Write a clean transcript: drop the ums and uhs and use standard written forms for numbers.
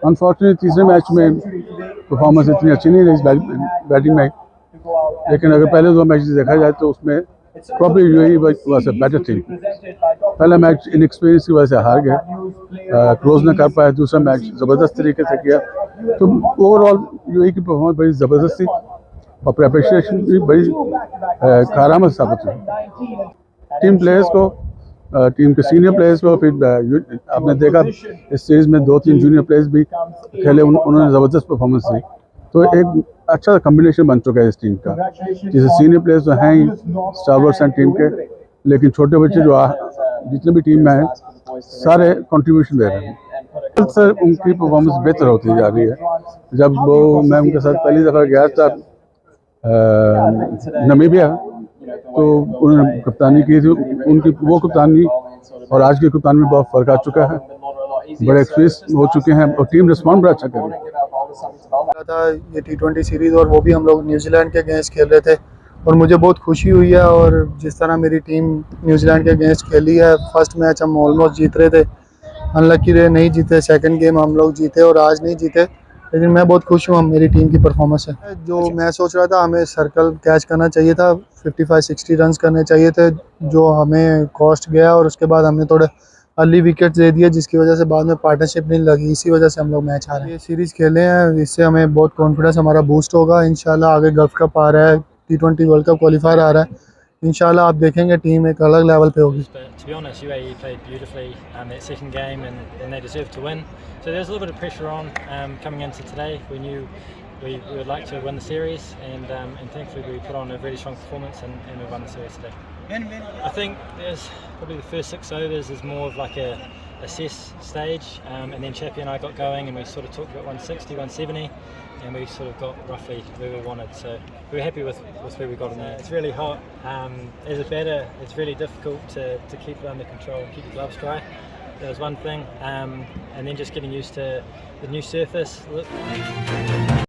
Unfortunately तीसरे match में performance इतनी अच्छी नहीं रही बैटिंग में, लेकिन अगर पहले 2 मैच देखा जाए तो उसमें probably UAE was a better team. पहला मैच इनएक्सपीरियंस की वजह से हार गए, क्लोज न कर पाए। दूसरा मैच ज़बरदस्त तरीके से किया, तो ओवरऑल यूएई की परफॉर्मेंस बड़ी ज़बरदस्त थी और प्रिपरेशन भी बड़ी कारआमद साबित हुई। टीम प्लेयर्स को, टीम के सीनियर प्लेयर्स को, फिर आपने देखा इस सीरीज़ में 2-3 जूनियर प्लेयर्स भी खेले, उन्होंने ज़बरदस्त परफॉर्मेंस दी। तो एक अच्छा कम्बिनेशन बन चुका है इस टीम का, जैसे सीनियर प्लेयर्स तो हैं ही स्टारवर्स हैं टीम के, लेकिन छोटे बच्चे जो जितने भी टीम में हैं सारे कंट्रीब्यूशन दे रहे हैं। सर उनकी परफॉर्मेंस बेहतर होती जा रही है। जब मैं उनके साथ पहली दफ़ा गया था नमीबिया, तो उन्होंने कप्तानी की थी। उनकी वो कप्तानी और आज की कप्तानी में बहुत फ़र्क आ चुका है, बड़े एक्सपीरियंस हो चुके हैं और टीम रिस्पॉन्ड बड़ा अच्छा कर रही है। था ये T20 सीरीज़ और वो भी हम लोग न्यूजीलैंड के अगेंस्ट खेल रहे थे और मुझे बहुत खुशी हुई है। और जिस तरह मेरी टीम न्यूजीलैंड के अगेंस्ट खेली है, फर्स्ट मैच हम ऑलमोस्ट जीत रहे थे, अनलकी रहे नहीं जीते, सेकंड गेम हम लोग जीते और आज नहीं जीते, लेकिन मैं बहुत खुश हूँ मेरी टीम की परफॉर्मेंस है। जो मैं सोच रहा था, हमें सर्कल कैच करना चाहिए था, 55-60 रन करने चाहिए थे, जो हमें कॉस्ट गया और उसके बाद हमने थोड़े अर्ली विकेट दे दिए, जिसकी वजह से बाद में पार्टनरशिप नहीं लगी, इसी वजह से हम लोग मैच हारे। ये सीरीज़ खेले हैं, इससे हमें बहुत कॉन्फिडेंस हमारा बूस्ट होगा इंशाल्लाह। आगे गल्फ कप आ रहा है, T20 वर्ल्ड कप क्वालिफायर आ रहा है, इंशाल्लाह आप देखेंगे टीम एक अलग लेवल पे होगी। But to be honest, UAE played beautifully their second game and they deserved to win. So there's a little bit of pressure on coming into today. We knew we would like to win the series, and thankfully we put on a really strong performance and we won the series today. I think there's probably the first 6 overs is more of like a assess stage, and then Chappie and I got going and we sort of talked about 160, 170, and we sort of got roughly where we wanted. So we were happy with where we got in there. It's really hot. As a batter, it's really difficult to keep it under control and keep the gloves dry. That was one thing, and then just getting used to the new surface.